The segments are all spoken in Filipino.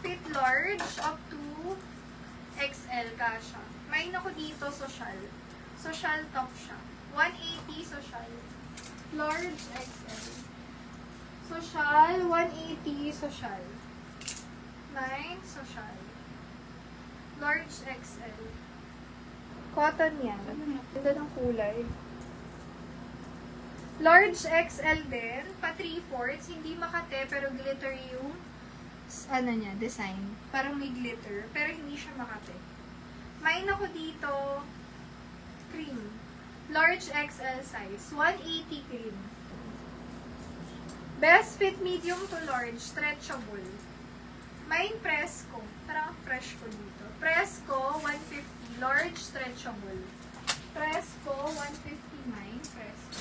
fit large up to XL kasha. May ako dito social. Social top siya. 180 social. Large XL. Social, 180 social. 9 social. Large XL. Cotton yan. Ganda ng kulay. Large XL din. Pa 3/4. Hindi makate pero glittery yung ano niya, design. Parang may glitter. Pero hindi siya makate. May ako dito cream. Large XL size. 180 cream. Best fit medium to large. Stretchable. May Presco. Parang fresh ko dito. Presco, 150. Large, stretchable. Presco, 159. Presco.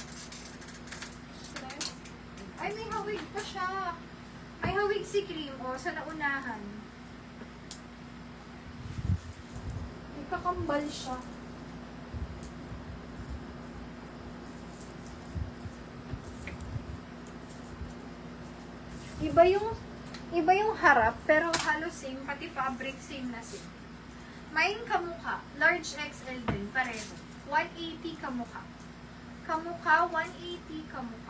Ay, may hawig pa siya. May hawig si cream. O, sa naunahan. May kakambal siya. Iba yung harap, pero halos same, pati fabric same na same. Main kamukha, large XL din, pareho. 180 kamukha. Kamukha, 180 kamukha.